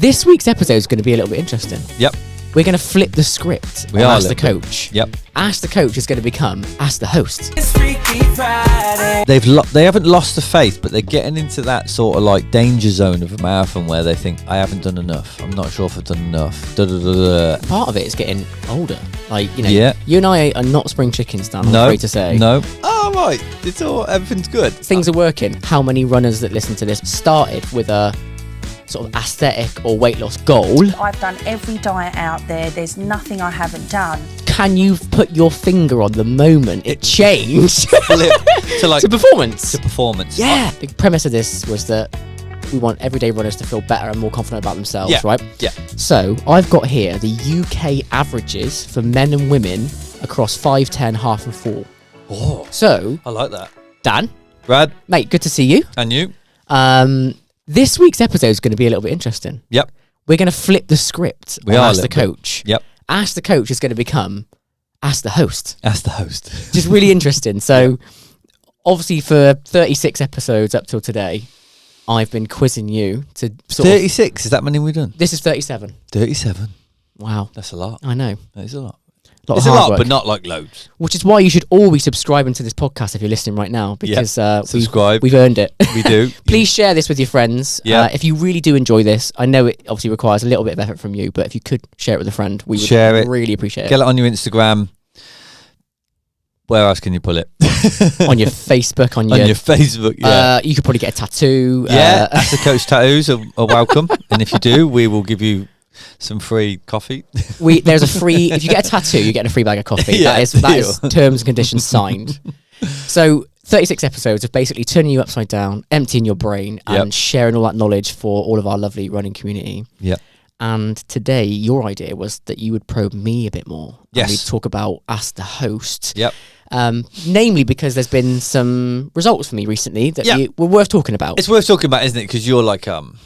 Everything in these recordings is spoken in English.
This week's episode is going to be a little bit interesting. Yep. We're going to flip the script We on are Ask the a little Coach. Yep. Ask the Coach is going to become Ask the Host. They haven't lost the faith, but they're getting into that sort of like danger zone of a marathon where they think, I haven't done enough. I'm not sure if I've done enough. Part of it is getting older. Like, you know, Yeah. you and I are not spring chickens, Dan, I'm No. afraid to say. No. Oh, right. Everything's good. Things are working. How many runners that listen to this started with a sort of aesthetic or weight loss goal? I've done every diet out there. There's nothing I haven't done. Can you put your finger on the moment it changed to performance? Yeah. Yeah. The premise of this was that we want everyday runners to feel better and more confident about themselves, Yeah. right? Yeah. So I've got here the UK averages for men and women across 5, 10, half and full. Oh, So, I like that. Dan, Brad, mate, good to see you. and you? This week's episode is going to be a little bit interesting. Yep. We're going to flip the script We on are a Ask the little bit. Coach. Yep. Ask the Coach is going to become Ask the Host. That's the host. Which is really interesting. So, obviously, for 36 episodes up till today, I've been quizzing you to sort of... 36, is that many we've done? This is 37. 37. Wow. That's a lot. I know. That is a lot. Lot It's of a hard lot, work. but not like loads. Which is why you should all be subscribing to this podcast if you're listening right now, because Subscribe. we've earned it. We do. Please share this with your friends. Yeah. If you really do enjoy this, I know it obviously requires a little bit of effort from you, but if you could share it with a friend, we would Share it. really appreciate it. Get it on your Instagram. Where else can you pull it? On your Facebook, on On your Facebook, yeah. you could probably get a tattoo. Yeah, Ask the Coach tattoos are welcome. And if you do, we will give you some free coffee. There's a free, if you get a tattoo, you get a free bag of coffee. Yeah, that is terms and conditions signed. So 36 episodes of basically turning you upside down, emptying your brain and Yep. sharing all that knowledge for all of our lovely running community. Yep. And today, your idea was that you would probe me a bit more. Yes. And we'd talk about Ask the Host. Yep. Namely because there's been some results for me recently that Yeah. were worth talking about. It's worth talking about, isn't it? Because you're like, I'm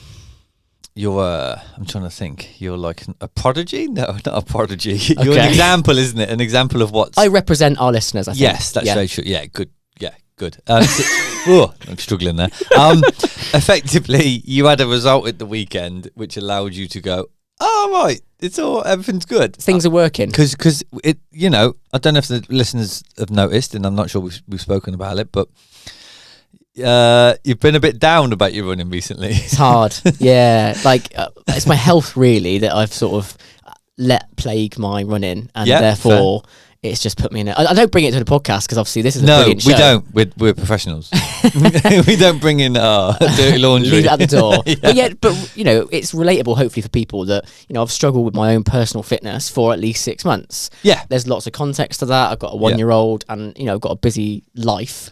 trying to think. You're like a prodigy? No, not a prodigy. You're an Okay. example, isn't it? An example of what's... I represent our listeners, I think. Yes, that's Yeah. very true. Yeah, good. Yeah, good. I'm struggling there. Effectively, you had a result at the weekend which allowed you to go, oh, right, everything's good. Things are working. Because it, you know, I don't know if the listeners have noticed, and I'm not sure we've spoken about it, but you've been a bit down about your running recently. It's hard. Yeah. Like, it's my health, really, that I've sort of let plague my running. And Yeah, therefore, it's just put me in it. I don't bring it to the podcast because obviously this is a No, brilliant show. we don't. We're professionals. We don't bring in dirty laundry. Leave it at the door. Yeah. But you know, it's relatable hopefully for people that, you know, I've struggled with my own personal fitness for at least 6 months. Yeah. There's lots of context to that. I've got a 1-year-old and, you know, I've got a busy life.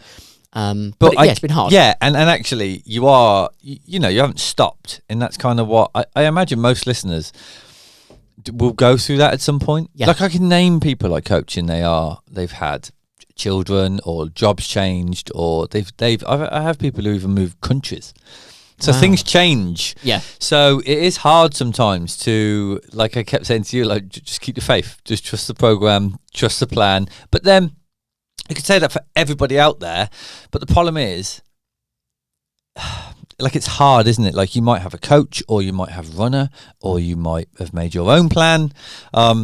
But yeah, it's been hard. Yeah, and actually, you are, you know, you haven't stopped, and that's kind of what I imagine most listeners will go through that at some point. Yeah. Like I can name people I coach, and they've had children or jobs changed, or I have people who even moved countries. So Wow. things change. Yeah. So it is hard sometimes to, like I kept saying to you, like just keep the faith, just trust the program, trust the plan. But then you could say that for everybody out there, but the problem is, like, it's hard, isn't it? Like, you might have a coach, or you might have a runner, or you might have made your own plan.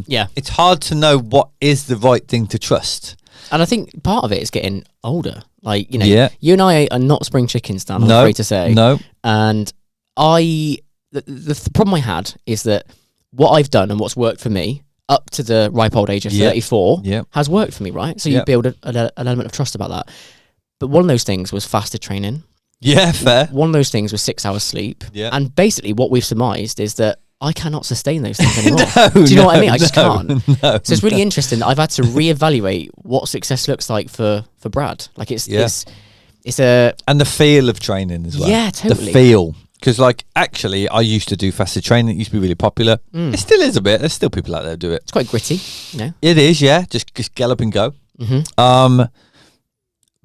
Yeah. It's hard to know what is the right thing to trust. And I think part of it is getting older. Like, you know, Yeah. you and I are not spring chickens, Dan, I'm No, afraid to say. No. And the problem I had is that what I've done and what's worked for me up to the ripe old age of Yeah. 34 Yeah. has worked for me, right? So you Yeah. build an element of trust about that. But one of those things was fasted training. Yeah, fair. One of those things was 6 hours sleep. Yeah. And basically what we've surmised is that I cannot sustain those things anymore. Do you know what I mean? I just can't. No, So it's really interesting that I've had to reevaluate what success looks like for Brad. Like it's a and the feel of training as well. Yeah, totally. The feel. Because, like, actually, I used to do fasted training. It used to be really popular. It still is a bit. There's still people out there who do it. it's quite gritty, you know. It is, yeah. Just get up and go. Mm-hmm.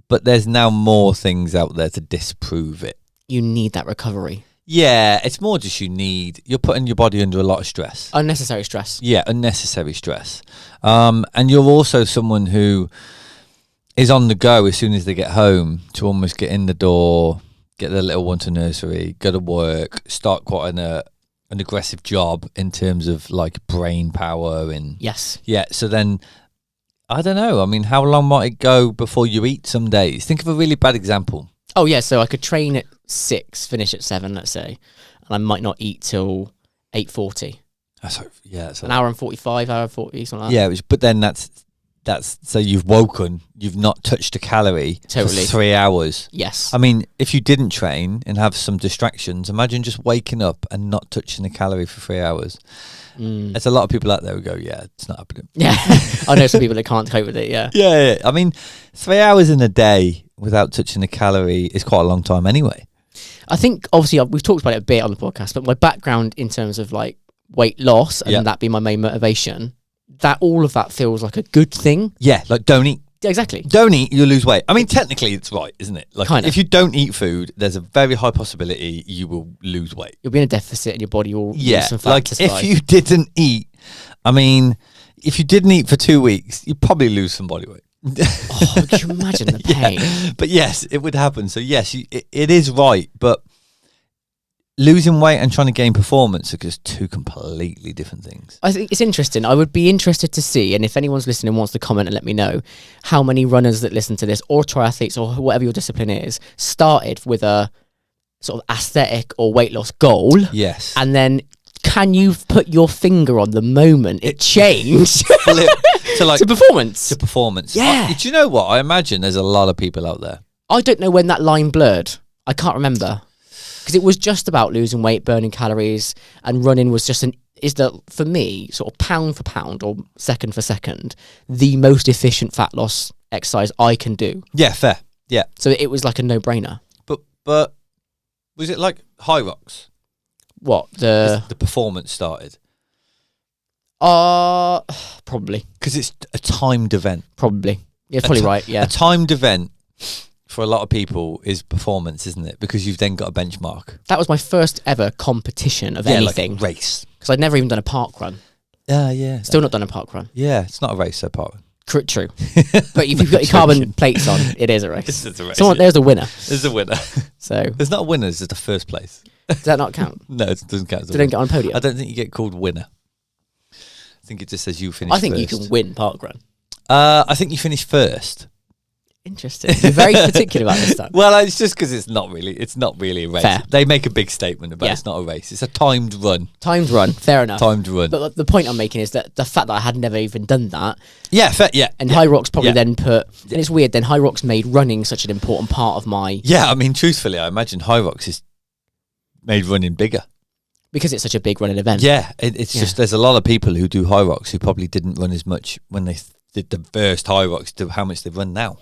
But there's now more things out there to disprove it. You need that recovery. Yeah, it's more just you're putting your body under a lot of stress. Unnecessary stress. Yeah, unnecessary stress. And you're also someone who is on the go as soon as they get home to almost get in the door, get their little one to nursery, go to work, start quite a an aggressive job in terms of like brain power and Yes. yeah. So then, I don't know. I mean, how long might it go before you eat some days? Think of a really bad example. Oh yeah, so I could train at 6, finish at 7, let's say, and I might not eat till 8:40. That's An hour and 45, hour and 40, something like that. yeah. But then that's so you've woken, you've not touched a calorie Totally. for 3 hours. Yes. I mean, if you didn't train and have some distractions, imagine just waking up and not touching a calorie for 3 hours. There's a lot of people out there who go, yeah, it's not happening. Yeah. I know some people that can't cope with it, yeah. Yeah. I mean, 3 hours in a day without touching a calorie is quite a long time anyway. I think, obviously, we've talked about it a bit on the podcast, but my background in terms of like weight loss and that being my main motivation, that all of that feels like a good thing. Yeah, like don't eat. Yeah, exactly. Don't eat, you lose weight. I mean, technically it's right, isn't it? Like Kinda. if you don't eat food, there's a very high possibility you will lose weight. You'll be in a deficit and your body will Yeah, lose some fat like to survive. if you didn't eat, I mean, if you didn't eat for 2 weeks, you'd probably lose some body weight. Oh, can you imagine the pain? Yeah. But yes, it would happen. So yes, it is right, but losing weight and trying to gain performance are just two completely different things. I think it's interesting. I would be interested to see, and if anyone's listening wants to comment and let me know, how many runners that listen to this, or triathletes, or whatever your discipline is, started with a sort of aesthetic or weight loss goal, Yes. and then can you put your finger on the moment it changed Flip to like to performance? to performance. Yeah. Do you know what? I imagine there's a lot of people out there. I don't know when that line blurred. I can't remember. Because it was just about losing weight, burning calories, and running was just for me, sort of pound for pound or second for second, the most efficient fat loss exercise I can do. Yeah, fair. Yeah. So it was like a no-brainer. But was it like High Rocks? What? The performance started? Probably. Because it's a timed event. Probably. Yeah, probably right, yeah. A timed event for a lot of people is performance, isn't it? Because you've then got a benchmark. That was my first ever competition of anything. Like a race. Because I'd never even done a park run. Yeah. Still not done a park run. Yeah, it's not a race so far. True. But if you've got your carbon plates on, it is a race. It's a race. There's a winner. There's a winner. So There's not a winner, it's just a first place. does that not count? No, it doesn't count as a They winner. don't get on a podium? I don't think you get called winner. I think it just says you finished I think first. you can win park run. I think you finished first. Interesting. You're very particular about this stuff. Well, it's just because it's not really a race. Fair. They make a big statement about Yeah. it's not a race. It's a timed run. Timed run, fair enough. Timed run. But the point I'm making is that the fact that I had never even done that, Yeah, fair, yeah. and yeah. High Rocks probably Yeah. then and it's weird, then High Rocks made running such an important part of my, Yeah, I mean, truthfully, I imagine High Rocks is made running bigger. because it's such a big running event. Yeah, it's just there's a lot of people who do High Rocks who probably didn't run as much when they did the first High Rocks to how much they run now.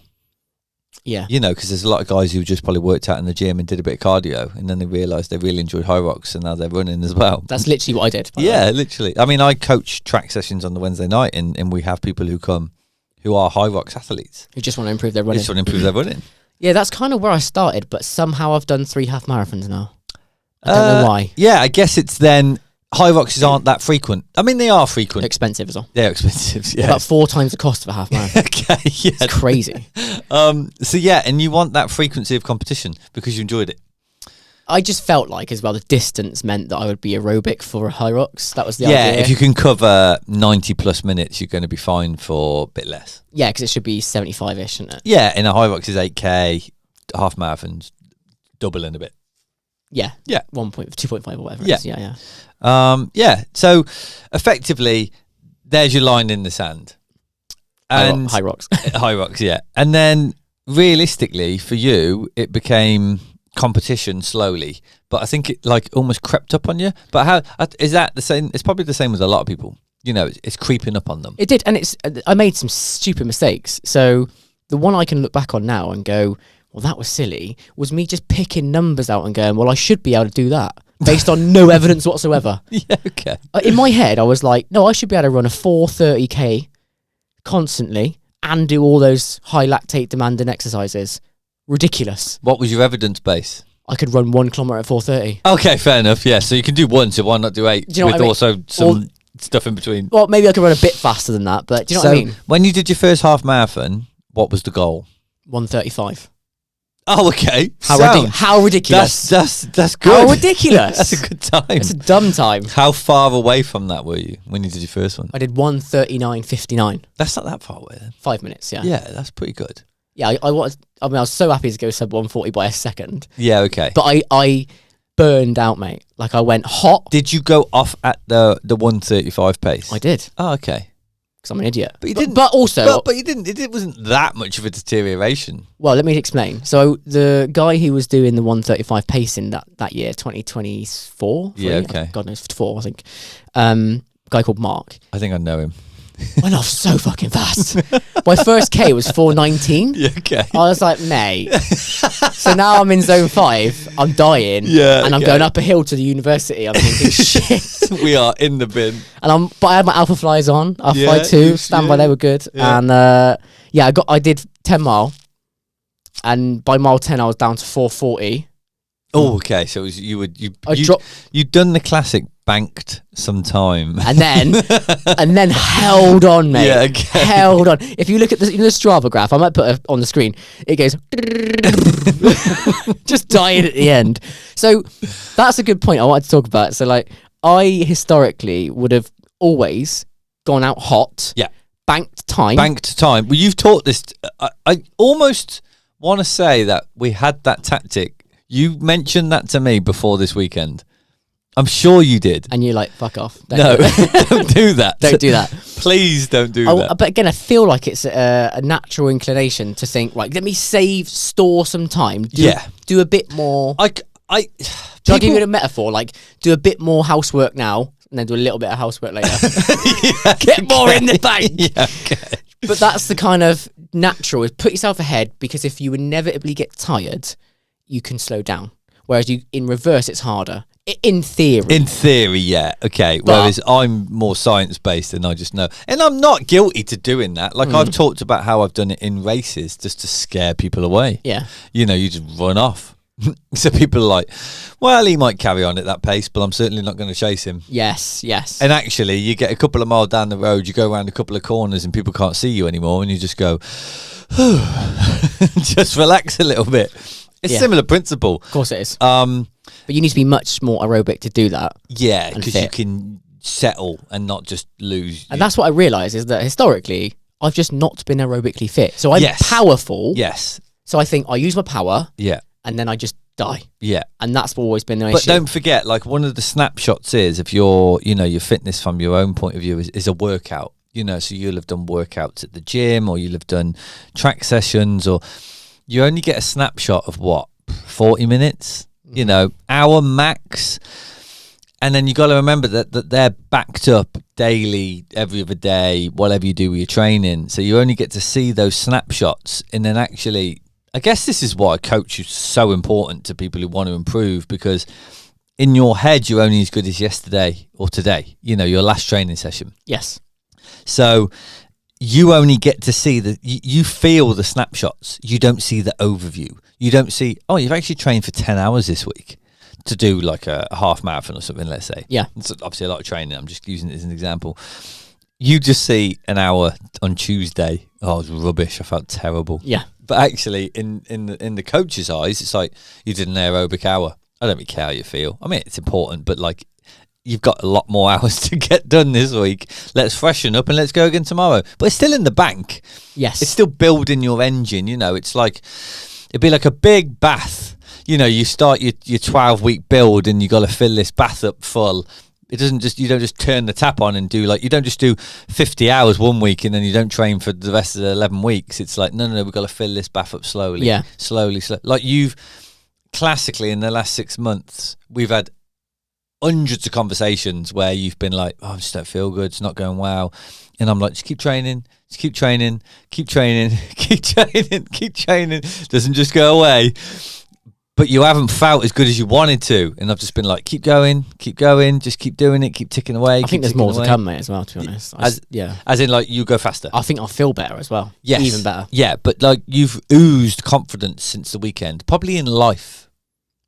Yeah. You know, because there's a lot of guys who just probably worked out in the gym and did a bit of cardio, and then they realised they really enjoyed High Rocks, and now they're running as well. That's literally what I did. by the way. Yeah, literally. I mean, I coach track sessions on the Wednesday night, and we have people who come who are High Rocks athletes. Who just want to improve their They running. just want to improve their running. Yeah, that's kind of where I started, but somehow I've done 3 half marathons now. I don't know why. Yeah, I guess it's then High Rocks aren't that frequent. I mean, they are frequent. Expensive as well. They're expensive. Yeah. About 4 times the cost of a half marathon. Okay. Yeah. It's crazy. So yeah, and you want that frequency of competition because you enjoyed it. I just felt like as well the distance meant that I would be aerobic for a High Rocks. That was the Yeah, idea. if you can cover 90 plus minutes, you're going to be fine for a bit less. Yeah, because it should be 75-ish, shouldn't it? Yeah, in a High Rocks is 8K, half marathons, double in a bit. Yeah. Yeah. 2.5 or whatever Yeah. it is. Yeah. Yeah, so effectively, there's your line in the sand. And High Rocks. High Rocks, yeah. And then realistically, for you, it became competition slowly. But I think it like almost crept up on you. But how is that the same? It's probably the same with a lot of people. You know, it's creeping up on them. It did, and I made some stupid mistakes. So the one I can look back on now and go, well, that was silly, was me just picking numbers out and going, well, I should be able to do that based on no evidence whatsoever. Yeah, okay. In my head, I was like, no, I should be able to run a 4:30k constantly and do all those high lactate demanding exercises. Ridiculous. What was your evidence base? I could run 1 kilometre at 4:30. Okay, fair enough. Yeah, so you can do one, so why not do 8? Do you know with what I mean? also some stuff in between. Well, maybe I could run a bit faster than that, but do you know so what I mean? when you did your first half marathon, what was the goal? 1:35. Oh, okay. How ridiculous. That's good. How ridiculous. That's a good time. It's a dumb time. How far away from that were you when you did your first one? I did 1:39.59. That's not that far away then. 5 minutes, yeah. Yeah, that's pretty good. Yeah, I was so happy to go sub 140 by a second. Yeah, okay. But I burned out, mate. Like, I went hot. Did you go off at the 1:35 pace? I did. Oh, okay. Because I'm an idiot. But you didn't. But also... But you didn't. It wasn't that much of a deterioration. Well, let me explain. So the guy who was doing the 1:35 pacing that year, 2024? Yeah, okay. God knows, 4, I think. Guy called Mark. I think I know him. Went off so fucking fast. My first K was 4:19. Yeah, okay. I was like, mate. So now I'm in zone 5. I'm dying. Yeah, and I'm okay. going up a hill to the university. I'm thinking, shit. We are in the bin. But I had my Alpha Flies on. Alpha Yeah, Fly 2, you- standby. yeah. They were good. Yeah. And I did 10 mile. And by mile 10, I was down to 4:40. Oh, okay. So it was, you'd done the classic banked some time. And then held on, mate. Yeah, okay. Held on. If you look at the Strava graph, I might put it on the screen. It goes just dying at the end. So that's a good point I wanted to talk about. So like, I historically would have always gone out hot. Yeah. Banked time. Banked time. Well, you've taught this. I almost want to say that we had that tactic. You mentioned that to me before this weekend. I'm sure you did. And you're like, fuck off. No, don't do that. Don't do that. Please don't do that. But again, I feel like it's a natural inclination to think, right, let me store some time. Do a bit more. Shall Shall I give you a metaphor? Like, do a bit more housework now, and then do a little bit of housework later. Get more in the bank. Yeah, okay. But that's the kind of natural, is put yourself ahead, because if you inevitably get tired, you can slow down. Whereas in reverse, it's harder. In theory. In theory, yeah. Okay. But- Whereas I'm more science-based and I just know. And I'm not guilty to doing that. Like, I've talked about how I've done it in races just to scare people away. Yeah. You know, you just run off. So people are like, well, he might carry on at that pace, but I'm certainly not going to chase him. Yes. And actually, you get a couple of miles down the road, you go around a couple of corners and people can't see you anymore, and you just go, just relax a little bit. It's Yeah. similar principle. Of course it is. But you need to be much more aerobic to do that. Yeah, And because you fit. can settle and not just lose. And that's what I realise, is that historically, I've just not been aerobically fit. So I'm Yes. powerful. Yes. So I think I use my power, Yeah. and then I just die. Yeah. And that's always been the But issue. don't forget, like, one of the snapshots is, if your fitness from your own point of view is a workout. So you'll have done workouts at the gym, or you'll have done track sessions, or you only get a snapshot of 40 minutes, hour max. And then you got to remember that they're backed up daily, every other day, whatever you do with your training. So you only get to see those snapshots. And then actually, I guess this is why coach is so important to people who want to improve, because in your head, you're only as good as yesterday or today, your last training session. Yes. So you only get to see you feel the snapshots. You don't see the overview. You don't see, you've actually trained for 10 hours this week to do like a half marathon or something, let's say. Yeah. It's obviously a lot of training. I'm just using it as an example. You just see an hour on Tuesday. Oh, it was rubbish. I felt terrible. Yeah. But actually, in the coach's eyes, it's like, you did an aerobic hour. I don't really care how you feel. I mean, it's important, but like, you've got a lot more hours to get done this week. Let's freshen up and let's go again tomorrow. But it's still in the bank. Yes. It's still building your engine. It's like, it'd be like a big bath. You start your 12-week build and you got to fill this bath up full. You don't just turn the tap on and you don't just do 50 hours one week and then you don't train for the rest of the 11 weeks. It's like, no, we've got to fill this bath up slowly. Yeah. Slowly. Like, you've classically, in the last 6 months, we've had hundreds of conversations where you've been like, I just don't feel good, it's not going well. And I'm like, just keep training, keep training. Doesn't just go away. But you haven't felt as good as you wanted to. And I've just been like, keep going, just keep doing it, keep ticking away. I think there's more to come, mate, as well, to be honest. As in, like, you go faster. I think I'll feel better as well. Yes. Even better. Yeah, but like, you've oozed confidence since the weekend, probably in life.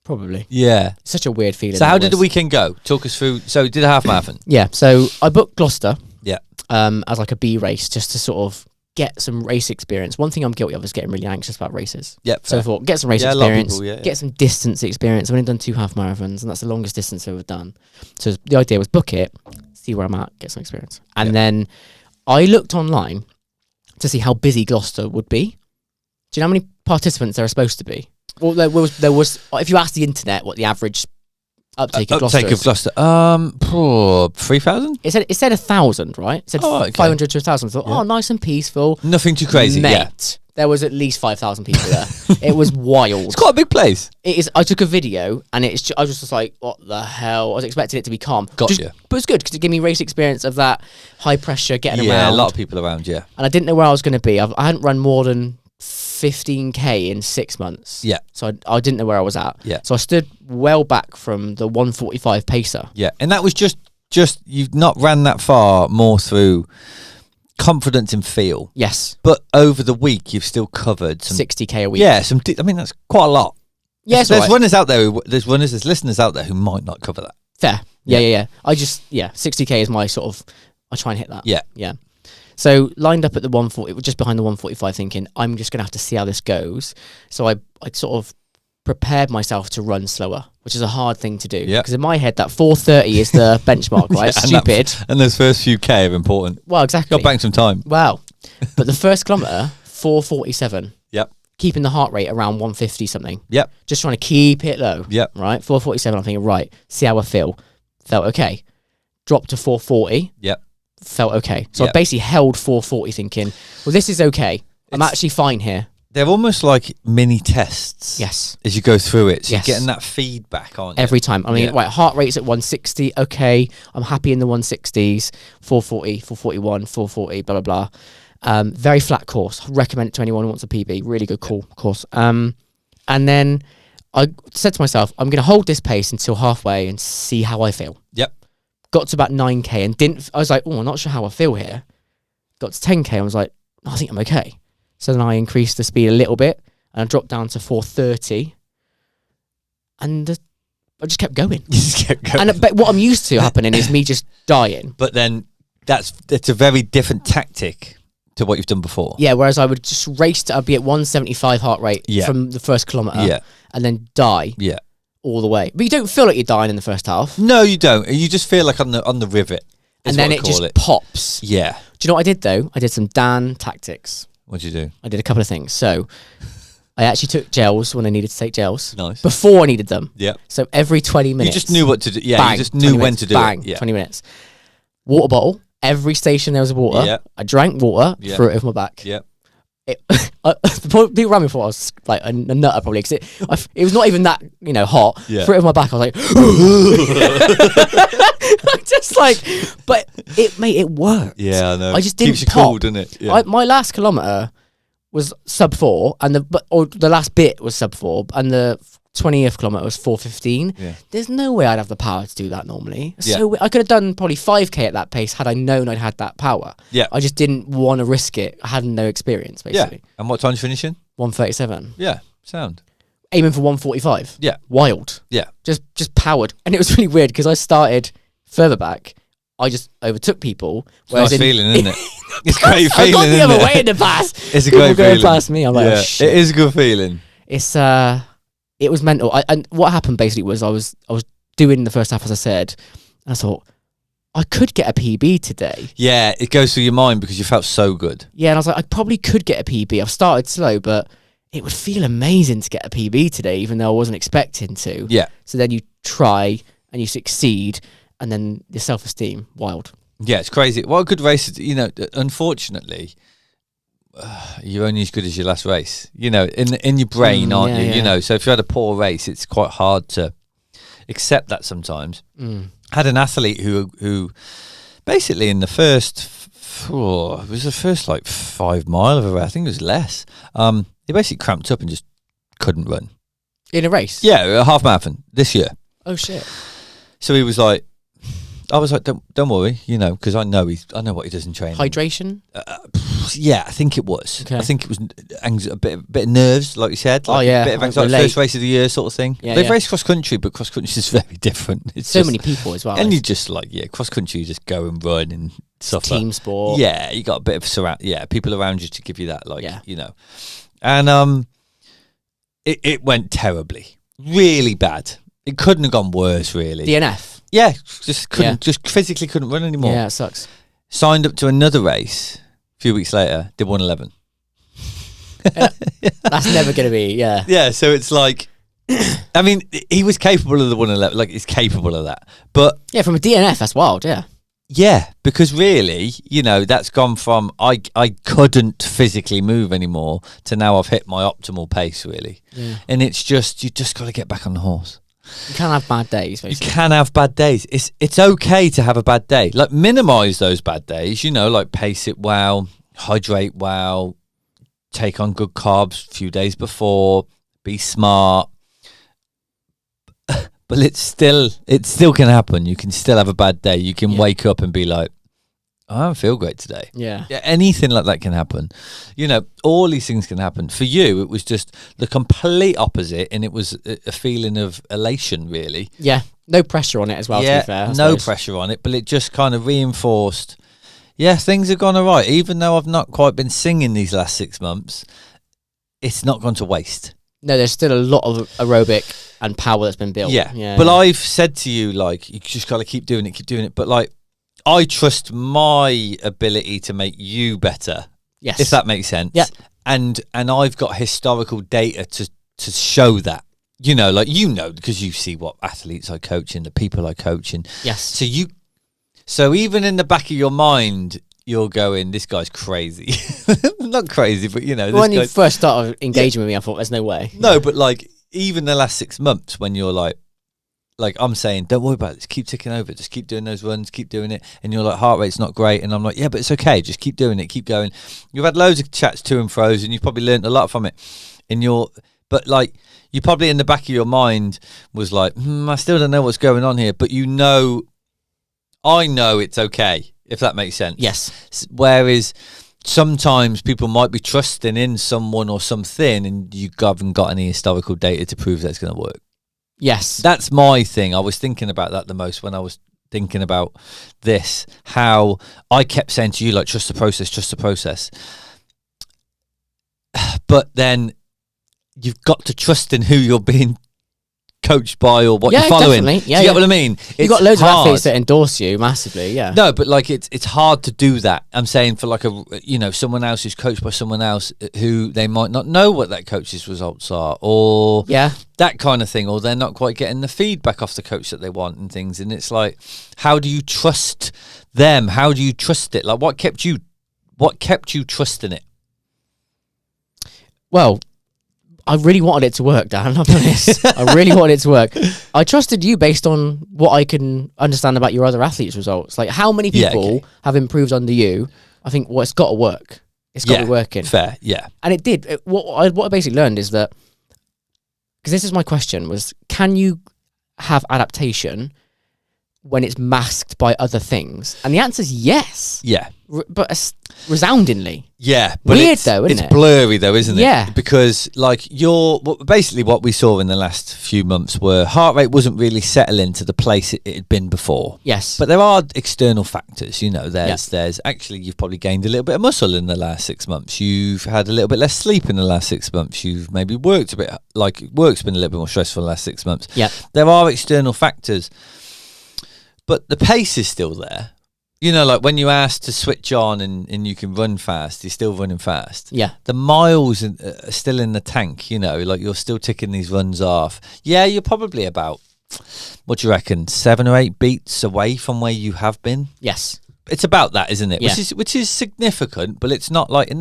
Probably. Yeah. Such a weird feeling. So how did the weekend go? Talk us through. So you did a half marathon. Yeah. So I booked Gloucester. Yeah. As like a B race, just to sort of get some race experience. One thing I'm guilty of is getting really anxious about races. Yep. So I thought, get some race Yeah, a lot of experience, people, yeah. get some distance experience. I've only done 2 half marathons, and that's the longest distance I've ever done. So the idea was book it, see where I'm at, get some experience. And then I looked online to see how busy Gloucester would be. Do you know how many participants there are supposed to be? Well, there was. If you ask the internet what the average uptake of Gloucester Uptake of is, Gloucester. 3,000. it said 1,000, right? It said Oh, okay. 500 to 1,000. I thought, oh, nice and peaceful. Nothing too crazy. Mate, Yeah. there was at least 5,000 people there. It was wild. It's quite a big place. It is. I took a video, and I was just like, "What the hell?" I was expecting it to be calm. Gotcha. But it's good because it gave me race experience of that high pressure getting Yeah, around. a lot of people around. Yeah. And I didn't know where I was going to be. I hadn't run more than 15k in 6 months. Yeah. So I didn't know where I was at. Yeah. So I stood well back from the 145 pacer. Yeah, and that was just you've not ran that far more through confidence and feel, Yes. but over the week you've still covered some. 60k a week. Yeah, I mean that's quite a lot. Yes. There's runners out there. There's listeners out there who might not cover that. Fair. Yeah. I just 60k is my sort of. I try and hit that. Yeah. Yeah. So lined up at the 140, just behind the 145, thinking I'm just gonna have to see how this goes. So I sort of prepared myself to run slower, which is a hard thing to do. Yeah. Because in my head, that 4:30 is the benchmark, right? Yeah, Stupid. And those first few K are important. Well, exactly. Got bang some time. Wow. But the first kilometre, 4:47. Yep. Keeping the heart rate around 150 something. Yep. Just trying to keep it low. Yep. Right? 4:47. I'm thinking, right, see how I feel. Felt okay. Dropped to 4:40. Yep. Felt okay. So I Yep. basically held 4:40 thinking, well, this is okay. I'm It's- actually fine here. They're almost like mini tests. Yes. As you go through it, so Yes. you're getting that feedback on Every time. I mean, Yeah. right, heart rate's at 160. Okay. I'm happy in the 160s. 4:40, 4:41, 4:40, blah, blah, blah. Very flat course. Recommend it to anyone who wants a PB. Really good course. And then I said to myself, I'm going to hold this pace until halfway and see how I feel. Yep. Got to about 9k and I was like, oh, I'm not sure how I feel here. Got to 10k. I was like, I think I'm okay. So then I increased the speed a little bit and I dropped down to 4:30 and I just kept going. You just kept going. But what I'm used to happening is me just dying. But then that's a very different tactic to what you've done before. Yeah, whereas I would just race I'd be at 175 heart rate Yeah. from the first kilometre Yeah. and then die Yeah. all the way. But you don't feel like you're dying in the first half. No, you don't. You just feel like on the rivet. And then it just pops. Yeah. Do you know what I did though? I did some Dan tactics. What'd you do? I did a couple of things. So I actually took gels when I needed to take gels. Nice. Before I needed them. Yeah. So every 20 You minutes. just knew what to do. Yeah, bang, you just 20 knew when minutes, to do bang, it. Yeah. 20 minutes. Water bottle. Every station there was a water. Yeah. I drank water, Yeah. threw it over my back. Yeah. The people around me thought I was like a nutter probably because it was not even that hot. Yeah. Threw it over my back. I was like, just like, but it worked. Yeah, I know. I just didn't Keeps you pop. cool, doesn't it? Yeah. My last kilometre was sub 4, and the last bit was sub 4, and the 20th kilometre was 4:15. Yeah. There's no way I'd have the power to do that normally. Yeah. So I could have done probably 5k at that pace had I known I'd had that power. Yeah. I just didn't want to risk it. I had no experience Yeah. basically. And what time's finishing? 1:37. Yeah. Sound. Aiming for 1:45. Yeah. Wild. Yeah. Just powered. And it was really weird because I started further back. I just overtook people. Nice feeling, isn't it? It's a great I feeling, got the isn't other it? way in the past. It's a People great going feeling. past me. I'm like, Yeah, oh, shit. it is a good feeling. It's it was mental. And what happened basically was I was doing the first half as I said, and I thought I could get a PB today. Yeah, it goes through your mind because you felt so good. Yeah, and I was like, I probably could get a PB. I've started slow, but it would feel amazing to get a PB today, even though I wasn't expecting to. Yeah. So then you try and you succeed, and then your self-esteem, wild. Yeah, it's crazy. What a good race. Unfortunately, you're only as good as your last race. In your brain, aren't you? yeah. So if you had a poor race, it's quite hard to accept that sometimes. Mm. Had an athlete who basically in the first, it was the first like 5 mile of a race. I think it was less. He basically cramped up and just couldn't run. In a race? Yeah, a half marathon this year. Oh, shit. So he was like, I was like, don't worry, because I know what he does in training. Hydration? Yeah, I think it was. Okay. I think it was a bit of nerves, like you said. Like Oh, yeah, a bit of I anxiety. relate. First race of the year, sort of thing. Yeah, They've yeah. raced cross country, but cross country is very different. It's So just- many people as well. and you just cross country, you just go and run, and suffer. Team sport. Yeah, you got a bit of people around you to give you that, like, Yeah. you know. And it went terribly, really bad. It couldn't have gone worse, really. DNF. Yeah, just physically couldn't run anymore. Yeah, it sucks. Signed up to another race a few weeks later, did 1:11. That's never going to be, yeah. Yeah, so it's like, I mean, he was capable of the 1:11, like he's capable of that. But Yeah, from a DNF, that's wild, yeah. yeah, because really, you know, that's gone from I couldn't physically move anymore to now I've hit my optimal pace, really. Yeah. And it's just, you just got to get back on the horse. You can have bad days, You basically. can have bad days. It's okay to have a bad day. Like, minimize those bad days, you know, like pace it well, hydrate well, take on good carbs a few days before, be smart. But it still can happen. You can still have a bad day. You can wake up and be like, I don't feel great today. Yeah. Yeah, anything like that can happen. You know, all these things can happen. For you, it was just the complete opposite, and it was a feeling of elation, really. Yeah. No pressure on it as well, to be fair. I no suppose. pressure on it, but it just kind of reinforced, yeah, things have gone all right. Even though I've not quite been singing these last 6 months, it's not gone to waste. No, there's still a lot of aerobic and power that's been built. Yeah. But I've said to you, like, you just got to keep doing it. But, like, I trust my ability to make you better, Yes. if that makes sense. Yeah. And I've got historical data to show that. You know, like, you know, because you see what athletes I coach and the people I coach. And Yes. so even in the back of your mind, you're going, this guy's crazy. Not crazy, but, you know. When you guy's... first started engaging with me, I thought, there's no way. No, but, like, even the last 6 months when you're like I'm saying, don't worry about it, just keep ticking over, just keep doing those runs, keep doing it. And you're like, heart rate's not great. And I'm like, yeah, but it's okay, just keep doing it, keep going. You've had loads of chats to and fro's, and you've probably learned a lot from it. But, like, you probably in the back of your mind was like, I still don't know what's going on here. But I know it's okay, if that makes sense. Yes. Whereas sometimes people might be trusting in someone or something, and you haven't got any historical data to prove that it's going to work. Yes. That's my thing. I was thinking about that the most when I was thinking about this, how I kept saying to you, like, trust the process. But then you've got to trust in who you're being coached by or what you're following. Definitely. Yeah, do you get what I mean? You've got loads hard. of athletes that endorse you massively, yeah. No, but, like, it's hard to do that. I'm saying for, like, someone else who's coached by someone else who they might not know what that coach's results are, or that kind of thing, or they're not quite getting the feedback off the coach that they want and things. And it's like, how do you trust them? How do you trust it? Like, what kept you trusting it? Well, I really wanted it to work, Dan, I'll be honest. I really wanted it to work. I trusted you based on what I can understand about your other athletes' results. Like, how many people have improved under you? I think, well, it's got to work. It's got to be working. Fair, yeah. And it did. What I basically learned is that, because this is my question, was can you have adaptation when it's masked by other things? And the answer is yes. Yeah. But resoundingly. Yeah. But Weird though, isn't it? It's blurry though, isn't it? Yeah. Because, like, basically what we saw in the last few months were heart rate wasn't really settling to the place it had been before. Yes. But there are external factors, you know. There's actually, you've probably gained a little bit of muscle in the last 6 months. You've had a little bit less sleep in the last 6 months. You've maybe worked a bit, like, work's been a little bit more stressful in the last 6 months. Yeah. There are external factors. But the pace is still there. You know, like, when you ask to switch on and you can run fast, you're still running fast. Yeah. The miles are still in the tank, you know, like, you're still ticking these runs off. Yeah, you're probably about, what do you reckon, 7 or 8 beats away from where you have been? Yes. It's about that, isn't it? Yeah. Which is significant, but it's not like,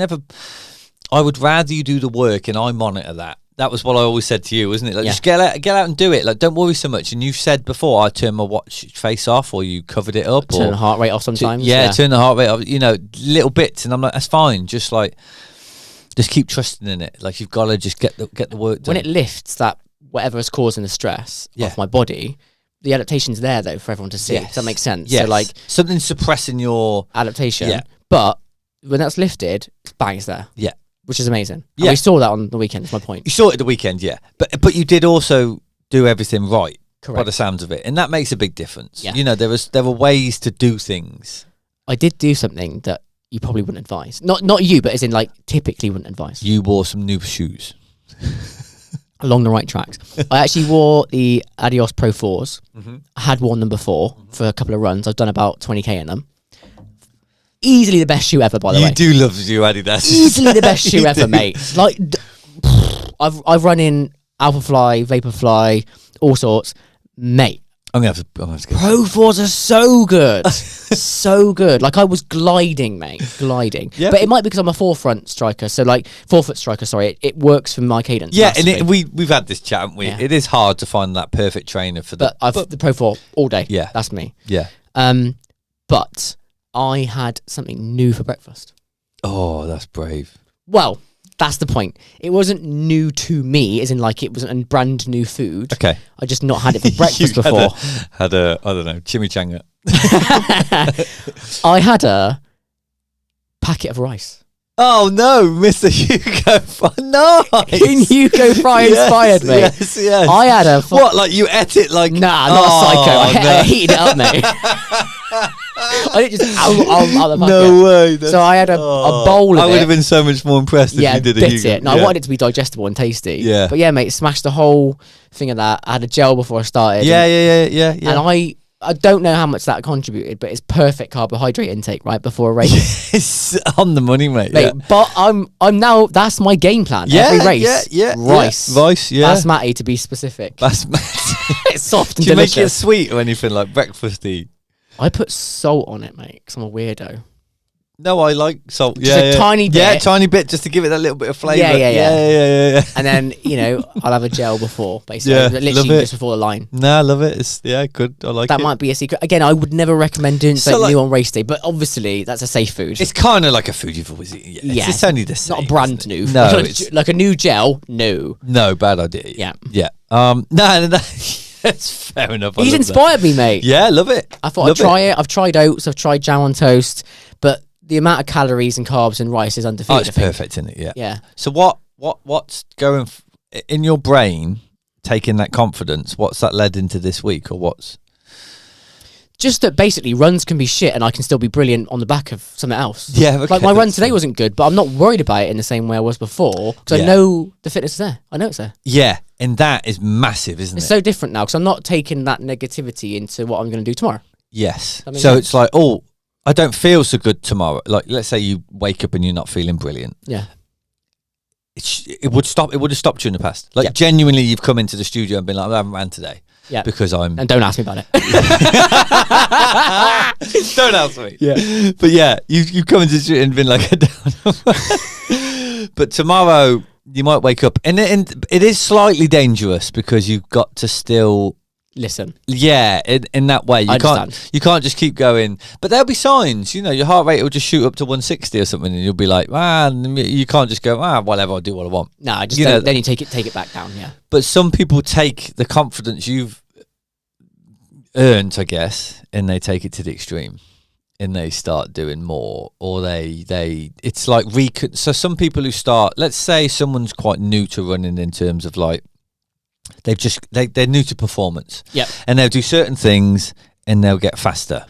I would rather you do the work and I monitor that. That was what I always said to you, wasn't it? Like, just get out and do it. Like, don't worry so much. And you've said before, I turn my watch face off, or you covered it up, Turn or the heart rate off sometimes. turn the heart rate off. You know, little bits, and I'm like, that's fine. Just keep trusting in it. Like, you've got to just get the work done. When it lifts that whatever is causing the stress off my body, the adaptation's there though for everyone to see. Does that make sense? Yes. So, like, something suppressing your adaptation. Yeah. But when that's lifted, bang, it's there. Yeah. Which is amazing. And Yeah. we saw that on the weekend, is my point. You saw it at the weekend, yeah. But you did also do everything right. By Correct. the sounds of it. And that makes a big difference. Yeah. You know, there were ways to do things. I did do something that you probably wouldn't advise. Not you, but as in like typically wouldn't advise. You wore some new shoes. Along the right tracks. I actually wore the Adios Pro 4s. I had worn them before for a couple of runs. I've done about 20k in them. Easily the best shoe ever, by the way. You do love your Adidas. Easily the best shoe You ever, do. mate. Like, I've run in Alphafly, Vaporfly, all sorts, mate. I'm gonna have to get Pro 4s are so good, so good. Like I was gliding, mate, gliding. Yeah. But it might be because I'm a forefront striker, so like forefoot striker. Sorry, it works for my cadence. Yeah, and massively. we've had this chat, haven't we? Yeah. It is hard to find that perfect trainer for But I've the Pro 4 all day. Yeah. That's me. yeah. But I had something new for breakfast. Oh, that's brave. Well, that's the point. It wasn't new to me, as in like it wasn't a brand new food. Okay. I just not had it for breakfast You before. Had a I don't know, chimichanga. I had a packet of rice. Oh no, Mr. Hugo! Nice. Hugo Fry inspired me. Yes, yes. I had a What? Like you ate it? Like Nah, not a psycho. I no. heated it up, mate. I didn't just out the packet. No way. So I had a bowl of I would it. have been so much more impressed Yeah, if you did a bit Hugo. it. No, I yeah. wanted it to be digestible and tasty. Yeah. But yeah, mate, smashed the whole thing of that. I had a gel before I started. Yeah, and, yeah. And I don't know how much that contributed, but it's perfect carbohydrate intake right before a race. It's on the money, mate. Mate, but I'm now, that's my game plan. Yeah, Every race. yeah. Rice. Rice, yeah. Basmati to be specific. That's It's soft and Do you make it delicious. sweet or anything like breakfasty? I put salt on it, mate, because I'm a weirdo. No, I like salt. Just a tiny Yeah, bit. tiny bit just to give it that little bit of flavour. Yeah. yeah. And then, I'll have a gel before, basically. Yeah, Literally love it. just before the line. Nah, I love it. It's good. I like That it. might be a secret. Again, I would never recommend doing So, something like- new on race day, but obviously that's a safe food. It's kind of like a food you've always eaten. Yeah. It's only the It's same. not a brand isn't new. it? No, like, it's like a new gel, no. no bad idea. Yeah. Yeah. No. That's fair enough. I He's love that. inspired me, mate. Yeah, love it. I thought Love I'd try it. I've tried oats, I've tried jam on toast, but the amount of calories and carbs in rice is undefeated. Oh, it's I think. perfect, isn't it? Yeah. Yeah. So what's going in your brain? Taking that confidence, what's that led into this week, or what's? Just that basically runs can be shit and I can still be brilliant on the back of something else. Yeah, okay, like my run that's today fine. wasn't good, but I'm not worried about it in the same way I was before because Yeah. I know the fitness is there. I know it's there. Yeah, and that is massive, isn't It's it? so different now because I'm not taking that negativity into what I'm going to do tomorrow. Yes. That makes So sense. it's like, oh, I don't feel so good tomorrow. Like, let's say you wake up and you're not feeling brilliant. Yeah. It would stop. It would have stopped you in the past. Like Yeah. genuinely, you've come into the studio and been like, I haven't ran today. Yeah. Because I'm. And don't ask me about it. Don't ask me. Yeah. But yeah, you've come into the studio and been like a down. But tomorrow you might wake up, and it is slightly dangerous because you've got to still. Listen. Yeah, in that way, I you can't understand. just keep going. But there'll be signs, your heart rate will just shoot up to 160 or something, and you'll be like, you can't just go, whatever, I'll do what I want. No, just You know- then you take it back down. Yeah. But some people take the confidence you've earned, I guess, and they take it to the extreme, and they start doing more, or it's like so some people who start, let's say someone's quite new to running in terms of like. They're new to performance. Yep. And they'll do certain things and they'll get faster.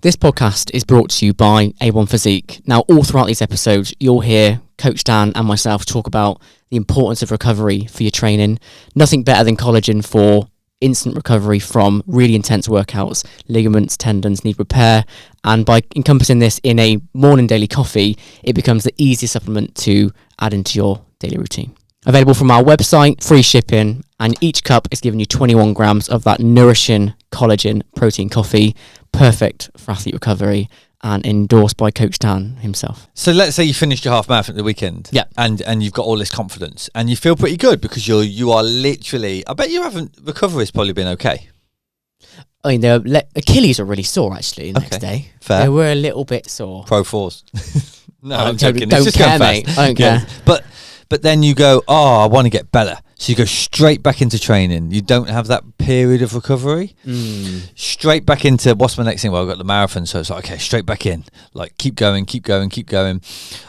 This podcast is brought to you by A1 Physique. Now, all throughout these episodes, you'll hear Coach Dan and myself talk about the importance of recovery for your training. Nothing better than collagen for instant recovery from really intense workouts. Ligaments, tendons need repair. And by encompassing this in a morning daily coffee, it becomes the easiest supplement to add into your daily routine. Available from our website, free shipping, and each cup is giving you 21 grams of that nourishing collagen protein coffee, perfect for athlete recovery, and endorsed by Coach Dan himself. So let's say you finished your half marathon at the weekend. Yeah. And you've got all this confidence and you feel pretty good because you are literally, I bet you haven't, recovery's probably been okay. I mean, Achilles are really sore actually the next day. Fair. They were a little bit sore. Pro force. No, I I'm don't- joking. don't It's just going care, fast. mate. I don't Yeah. care. But then you go, I want to get better. So you go straight back into training. You don't have that period of recovery. Straight back into, what's my next thing? Well, I've got the marathon. So it's like, okay, straight back in. Like, keep going.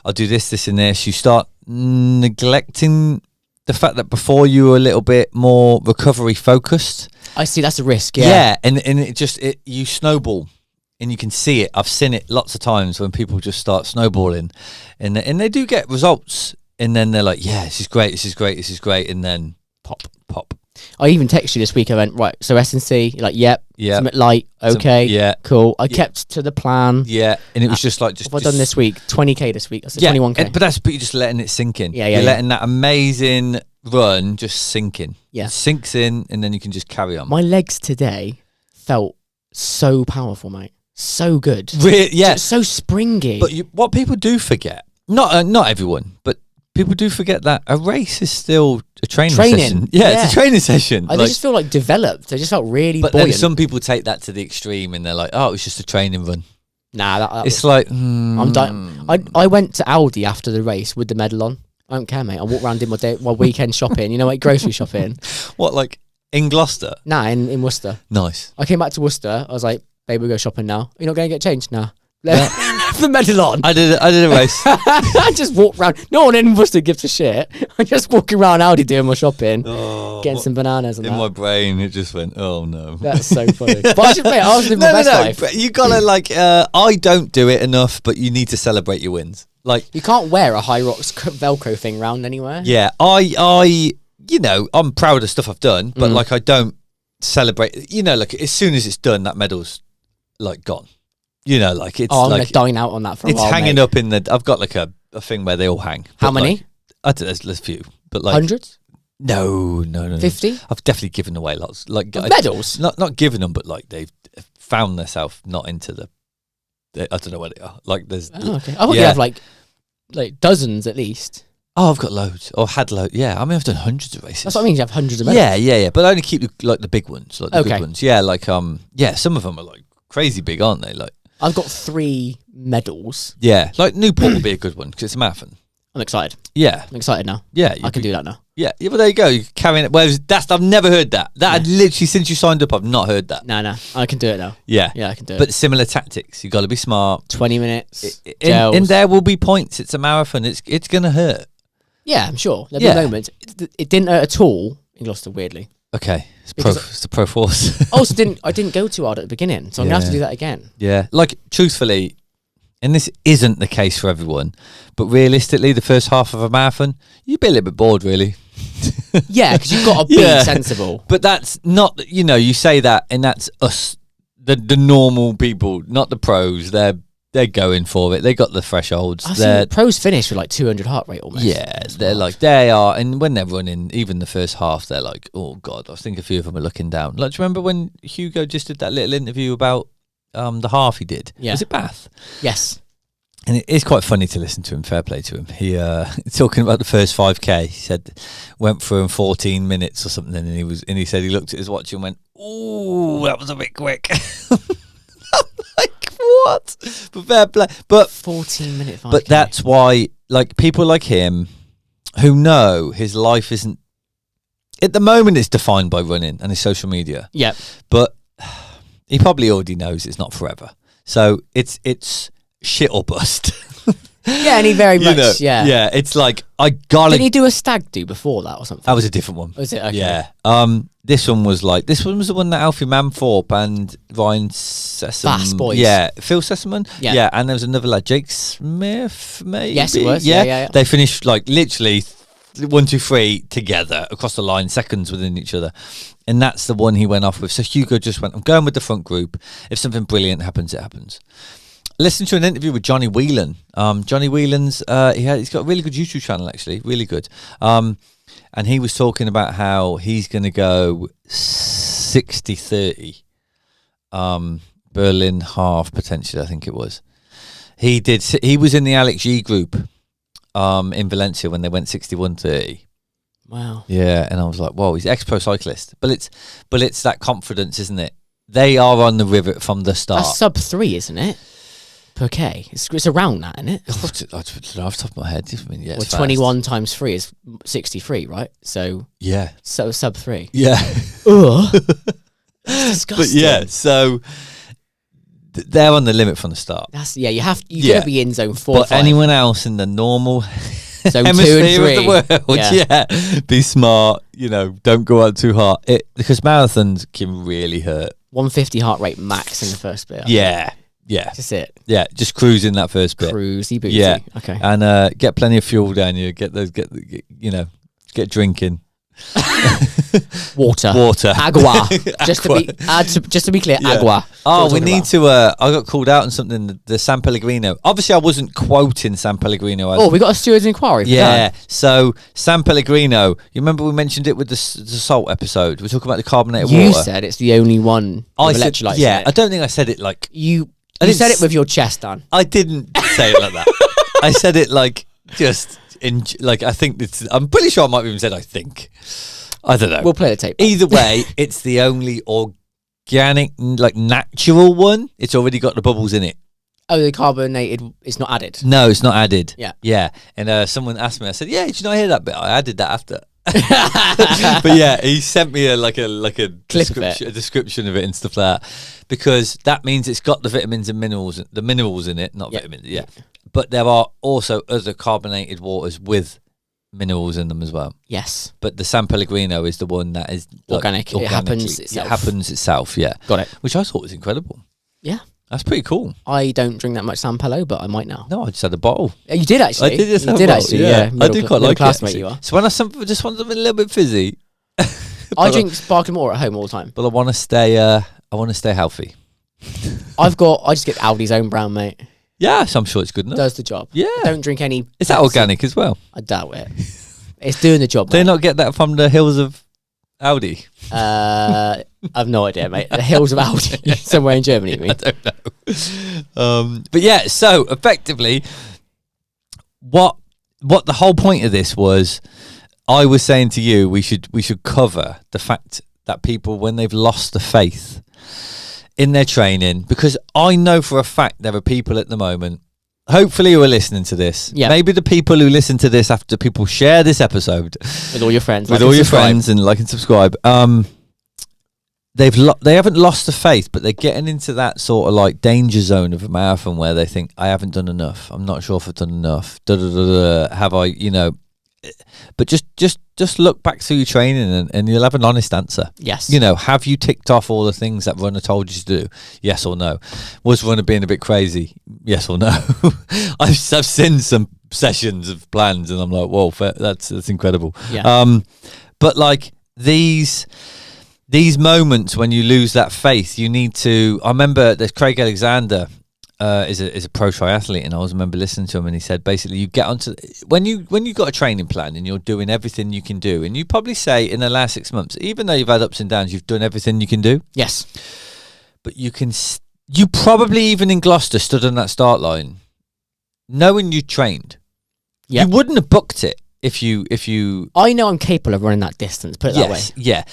I'll do this, and this. You start neglecting the fact that before you were a little bit more recovery focused. I see that's a risk, Yeah. And you snowball and you can see it. I've seen it lots of times when people just start snowballing, and they do get results, and then they're like, yeah, this is great, and then pop. I even texted you this week. I went, right, so S&C, you're like, yep, Yeah. something light, okay, yeah. cool. I kept to the plan. Yeah, and it was just like, What have I done this week? 20k this week. I said 21k. But you're just letting it sink in. Yeah, You're yeah. letting that amazing run just sink in. Yeah. It sinks in, and then you can just carry on. My legs today felt so powerful, mate. So good. Yeah. Just so springy. But what people do forget, not everyone, but people do forget that a race is still a training session. Yeah, it's a training session. They just feel like developed. They just felt really but buoyant. then some people take that to the extreme, and they're like, oh, it was just a training run. Nah, that It's like, I'm done. I went to Aldi after the race with the medal on. I don't care, mate. I walked around, did my weekend shopping. You know, like grocery shopping. What, like in Gloucester? Nah, in Worcester. Nice. I came back to Worcester. I was like, babe, we'll go shopping now. You're not going to get changed? Nah. Left the medal on. I did a race. I just walked around. No one in Worcester gives a shit. I'm just walking around Aldi doing my shopping, getting some bananas and In that. my brain, it just went, oh no. That's so funny. But I was living my best life. But you gotta like, I don't do it enough, but you need to celebrate your wins. Like, You can't wear a High Rocks Velcro thing round anywhere. yeah, I, you know, I'm proud of stuff I've done, but like, I don't celebrate. You know, like as soon as it's done, that medal's like gone. You know, like it's I'm like gonna dine out on that for a it's while. hanging mate. up in the. I've got like a thing where they all hang. How But, many? Like, I don't know, there's a few, but like Hundreds? no. 50? I've definitely given away lots. Like Of medals? not given them, but like they've found themselves not into the. I don't know what they are. Like there's. Oh, okay. I thought you Yeah. have like dozens at least. Oh, I've got loads, or had loads. Yeah, I mean, I've done hundreds of races. That's what I mean. You have hundreds of medals. Yeah. But I only keep the big ones, like the Okay. good ones. Yeah, like yeah, some of them are like crazy big, aren't they? Like I've got 3 medals. yeah, like Newport would be a good one because it's a marathon. I'm excited. Yeah, I'm excited now. yeah, I can do that now. Yeah, but there you go. You're carrying it. Whereas I've never heard that. I'd literally since you signed up, I've not heard that. Nah. I can do it now. Yeah, Yeah, I can do it. but similar tactics. You got to be smart. 20 minutes. And there will be points. It's a marathon. It's gonna hurt. Yeah, I'm sure. There'll Yeah. be moments. It didn't hurt at all in Gloucester, weirdly. Okay, it's Because- the pro force. Also, I didn't go too hard at the beginning, so I'm gonna have to Yeah. do that again. Yeah, like truthfully, and this isn't the case for everyone, but realistically, the first half of a marathon, you'd be a little bit bored, really. Yeah, because you've got to be Yeah. sensible. But that's not, you know, you say that, and that's us, the normal people, not the pros. They're going for it. They got the thresholds. I've They're seen pros finish with like 200 heart rate almost. yeah, It's they're wild. like they are, and when they're running, even the first half, they're like, oh god. I think a few of them are looking down. Like, do you remember when Hugo just did that little interview about the half he did? Yeah. Was it Bath? Yes. And it is quite funny to listen to him. Fair play to him. He talking about the first 5K. He said went through in 14 minutes or something, and he said he looked at his watch and went, "Ooh, that was a bit quick." I'm like, what? But fair play. But 14-minute 5K. but that's why, like, people like him who know his life isn't at the moment it's defined by running and his social media. Yeah. But he probably already knows it's not forever. So it's shit or bust. Yeah, and he very You much, know, yeah. yeah, it's like I gotta. Did he do a stag do before that or something? That was a different one. Was it? Okay. Yeah. This one was the one that Alfie Manthorpe and Ryan Sessom. Bass boys. Yeah, Phil Sessamon. Yeah. Yeah, and there was another lad, Jake Smith, maybe. Yes, it was. Yeah. They finished like literally 1, 2, 3 together across the line, seconds within each other. And that's the one he went off with. So Hugo just went, I'm going with the front group. If something brilliant happens, it happens. Listen to an interview with Johnny Whelan. Johnny Whelan's he's got a really good YouTube channel, actually, really good. And he was talking about how he's going to go 60-30, Berlin half potentially, I think it was. He was in the Alex G group in Valencia when they went 61-30. Wow. Yeah, and I was like, whoa, he's ex-pro cyclist. But it's that confidence, isn't it? They are on the rivet from the start. That's sub 3, isn't it? Per K. It's around that, isn't it? I don't know off the top of my head. I mean, yeah, Well, it's 21 times 3 is 63, right? So fast. sub 3. Yeah. Ugh. That's disgusting. But yeah, so they're on the limit from the start. You Yeah. gotta be in zone 4 But 5. anyone else in the normal Zone 2 and hemisphere 3. of the world, yeah, be smart. Don't go out too hard. Because marathons can really hurt. 150 heart rate max in the first bit. Yeah, Yeah. Just it. Yeah, just cruising that first bit. Cruisey booty. Yeah. Okay. And get plenty of fuel down you. Get drinking. Water. Agua. Just to be clear, Yeah. agua. Oh, That's we what we're need talking to. I got called out on something. The San Pellegrino. Obviously, I wasn't quoting San Pellegrino. about. Oh, we got a steward's inquiry. For yeah. that. So San Pellegrino. You remember we mentioned it with the salt episode. We're talking about the carbonated You water. said it's the only one with said, electrolytes. yeah. in it. I don't think I said it like. You didn't said it with your chest, Dan. I didn't say it like that. I said it like just in like. I think it's. I'm pretty sure I might have even said I think. I don't know. We'll play the tape. Either way, it's the only organic, like natural one. It's already got the bubbles in it. Oh, the carbonated is not added. No, it's not added. Yeah. Yeah. And someone asked me, I said, yeah, did you not hear that bit? I added that after. But yeah, he sent me a description of it and stuff like that. Because that means it's got the vitamins and minerals in it, not vitamins, yeah. But there are also other carbonated waters with minerals in them as well. Yes. But the San Pellegrino is the one that is Organic. It happens organically- itself. It happens itself, yeah. Got it. Which I thought was incredible. Yeah. That's pretty cool. I don't drink that much San Pello, but I might now. No, I just had a bottle. You did actually. I did just You have did a bottle, actually. Yeah. I do quite like it. classmate actually. you are. So when I just want something a little bit fizzy, I drink sparkling water at home all the time. but I want to stay. I want to stay healthy. I just get Aldi's own brown, mate. Yeah, so I'm sure it's good enough. Does the job. Yeah. I don't drink any. Is that Pepsi. organic as well? I doubt it. It's doing the job. Do they mate. not get that from the hills of Audi? I've no idea, mate. The hills of Aldi, somewhere in Germany. You mean? I don't know. But yeah, so effectively, what the whole point of this was, I was saying to you, we should cover the fact that people, when they've lost the faith in their training, because I know for a fact there are people at the moment, hopefully, who are listening to this. Yeah. Maybe the people who listen to this after people share this episode With all your friends. with like all and your subscribe. friends and like and subscribe. They haven't lost the faith, but they're getting into that sort of like danger zone of a marathon where they think, I haven't done enough. I'm not sure if I've done enough. Have I? But just look back through your training and you'll have an honest answer. Yes. Have you ticked off all the things that runner told you to do? Yes or no? Was runner being a bit crazy? Yes or no? I've seen some sessions of plans and I'm like, whoa, that's incredible. Yeah. But like these moments when you lose that faith, you need to. I remember there's Craig Alexander. Is a pro triathlete, and I always remember listening to him, and he said basically you get onto when you got a training plan and you're doing everything you can do, and you probably say in the last 6 months, even though you've had ups and downs, you've done everything you can do. Yes. But you probably even in Gloucester stood on that start line, knowing you trained. Yeah. You wouldn't have booked it if you. I know I'm capable of running that distance. Put it that way. Yeah.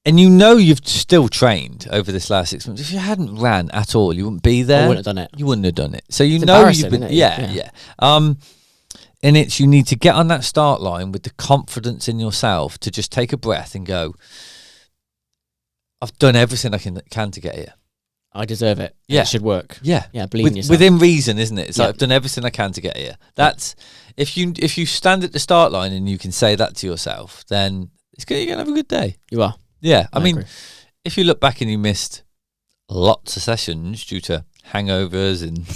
And you've still trained over this last 6 months. If you hadn't ran at all, you wouldn't be there. I wouldn't have done it. You wouldn't have done it. So It's you've been, embarrassing, yeah. And you need to get on that start line with the confidence in yourself to just take a breath and go, I've done everything I can to get here. I deserve it. Yeah. It should work. Yeah. Yeah, believe in yourself. Within reason, isn't it? It's Yeah. like I've done everything I can to get here. That's if you stand at the start line and you can say that to yourself, then you're gonna have a good day. You are. Yeah. I mean, agree. if you look back and you missed lots of sessions due to hangovers and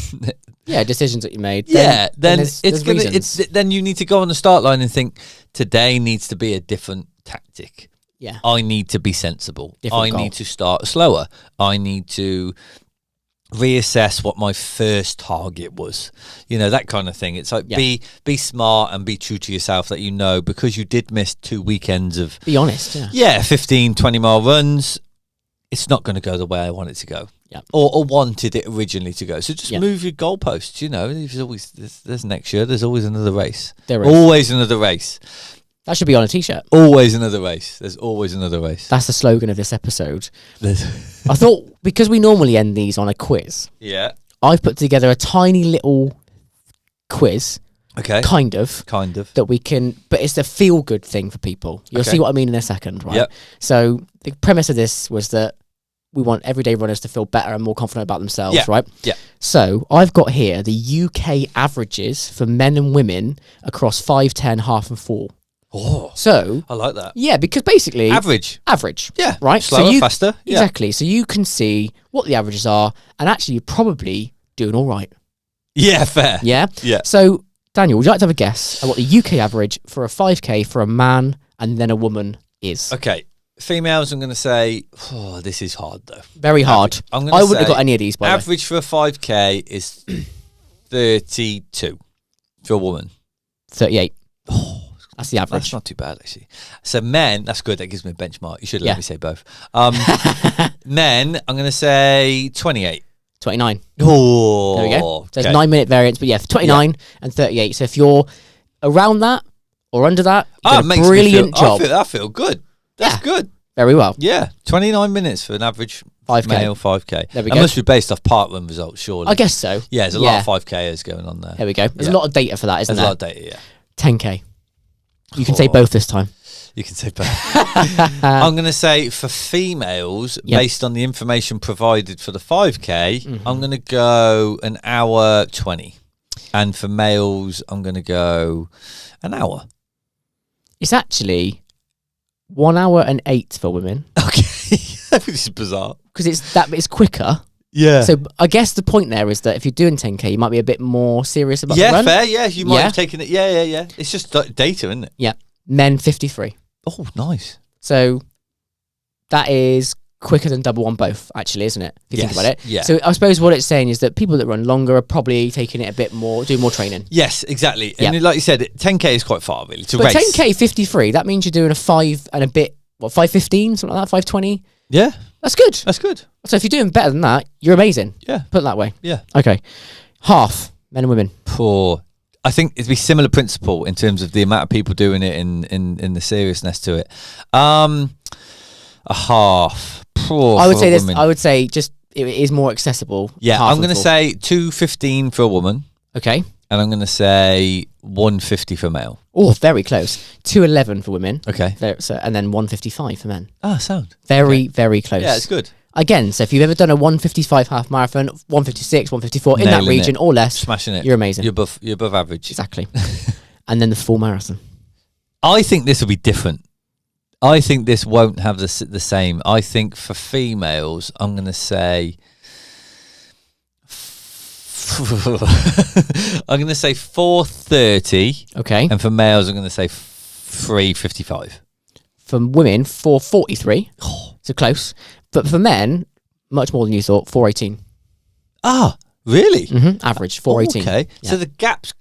Yeah, decisions that you made. then there's gonna reasons. then you need to go on the start line and think today needs to be a different tactic. Yeah. I need to be sensible. Different I goal. need to start slower. I need to reassess what my first target was. That kind of thing. It's like Yeah. be smart and be true to yourself that because you did miss 2 weekends of Be honest. Yeah. 15, 20 mile runs, it's not going to go the way I want it to go. Yeah. Or wanted it originally to go. So just Yeah. move your goalposts, there's next year, there's always another race. There is. Always another race. That should be on a t-shirt. Always another race. There's always another race. That's the slogan of this episode. There's- I thought, because we normally end these on a quiz, yeah. I've put together a tiny little quiz, Okay. kind of, that we can, but it's a feel-good thing for people. You'll Okay. see what I mean in a second, right? Yep. So the premise of this was that we want everyday runners to feel better and more confident about themselves, Yeah. right? Yeah. So I've got here the UK averages for men and women across 5, 10, half and 4. Oh, So, I like that. yeah, because basically... Average. Yeah. Right? Slower, faster. Yeah. Exactly. So you can see what the averages are, and actually you probably doing all right. Yeah, fair. Yeah? Yeah. So, Daniel, would you like to have a guess at what the UK average for a 5K for a man and then a woman is? Okay. Females, I'm going to say, oh, this is hard though. Very hard. I'm gonna I wouldn't have say got any of these, by the way. Average for a 5K is 32 for a woman. 38. Oh, That's the average. that's not too bad, actually. So men, that's good. That gives me a benchmark. You should let Yeah. me say both. Men, I'm going to say 28. 29. Oh, There we go. So there's okay. 9-minute variance, but 29 and 38. So if you're around that or under that, you Ah, did a makes me brilliant feel, job. I feel good. That's Yeah. good. Very well. Yeah, 29 minutes for an average 5K. male 5K. There we That go. must be based off parkrun results, surely. I guess so. Yeah, there's a lot of 5Kers going on there. There we go. There's Yeah. a lot of data for that, isn't There's a there? lot of data, yeah. 10K. You can say Oh. both this time. You can say both. I'm going to say for females, Yep. based on the information provided for the 5K, Mm-hmm. I'm going to go an hour 20. And for males, I'm going to go an hour. It's actually 1 hour and 8 for women Okay. Which is bizarre. because it's quicker. Yeah. So I guess the point there is that if you're doing 10K, you might be a bit more serious about the Yeah, run. fair. Yeah, you might Yeah. have taken it. Yeah. It's just data, isn't it? Yeah. Men 53. Oh, nice. So that is quicker than double on both, actually, isn't it? If you think Yes, about it. yeah. So I suppose what it's saying is that people that run longer are probably taking it a bit more, doing more training. Yes, exactly. And Yeah. like you said, 10K is quite far, really, to But race. 10K 53, that means you're doing a 5 and a bit, 5:15, something like that, 5:20. Yeah, That's good. that's good. So if you're doing better than that, you're amazing. Yeah, Put it that way. yeah. Okay. Half, men and women. Poor. I think it'd be similar principle in terms of the amount of people doing it in the seriousness to it. A half. Poor. I would for say a this. woman. I would say just it is more accessible. Yeah, half I'm going to and full. say 215 for a woman, Okay. and I'm going to say 150 for male. Oh, very close. 211 for women. Okay. So, and then 155 for men. Ah, sound. Very, very close. Yeah, it's good. Again, so if you've ever done a 155 half marathon, 156, 154 in that Nailing region it. or less, Smashing it. you're amazing. You're above average. Exactly. And then the full marathon. I think this will be different. I think this won't have the same. I think for females, I'm going to say... I'm going to say 4:30, Okay. and for males, I'm going to say 3:55. For women, 443. So close. But for men, much more than you thought, 418. Ah, really? Average, 418. Okay. Yeah. So the gaps.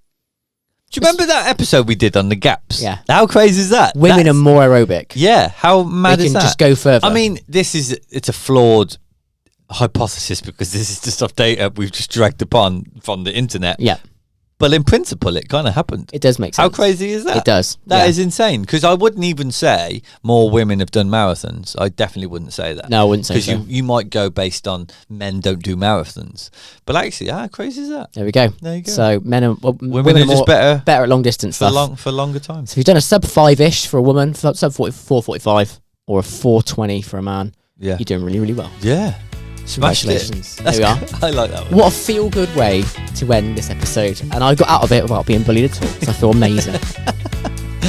Do you remember that episode we did on the gaps? Yeah. How crazy is that? Women That's- are more aerobic. Yeah. How mad They is can that? just go further. I mean, it's a flawed hypothesis because this is just off data we've just dragged upon from the internet. Yeah, But in principle, it kind of happened. it does make sense. How crazy is that? It does. That yeah. is insane. Because I wouldn't even say more women have done marathons. I definitely wouldn't say that. No, I wouldn't say Because so. you might go based on men don't do marathons. But actually, how crazy is that? There we go. There you go. So men are, Women are just better at long distance for stuff. for longer time. So if you've done a sub 5-ish for a woman, sub 4:45, or a 4:20 for a man, Yeah. you're doing really, really well. Yeah. Smashed it. Congratulations. That's There we are. good. I like that one. What a feel-good way to end this episode. And I got out of it without being bullied at all, so I feel amazing.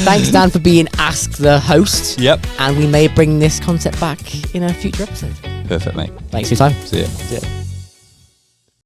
Thanks, Dan, for being Ask the Host. Yep. And we may bring this concept back in a future episode. Perfect, mate. Thanks for your time. See ya. See ya.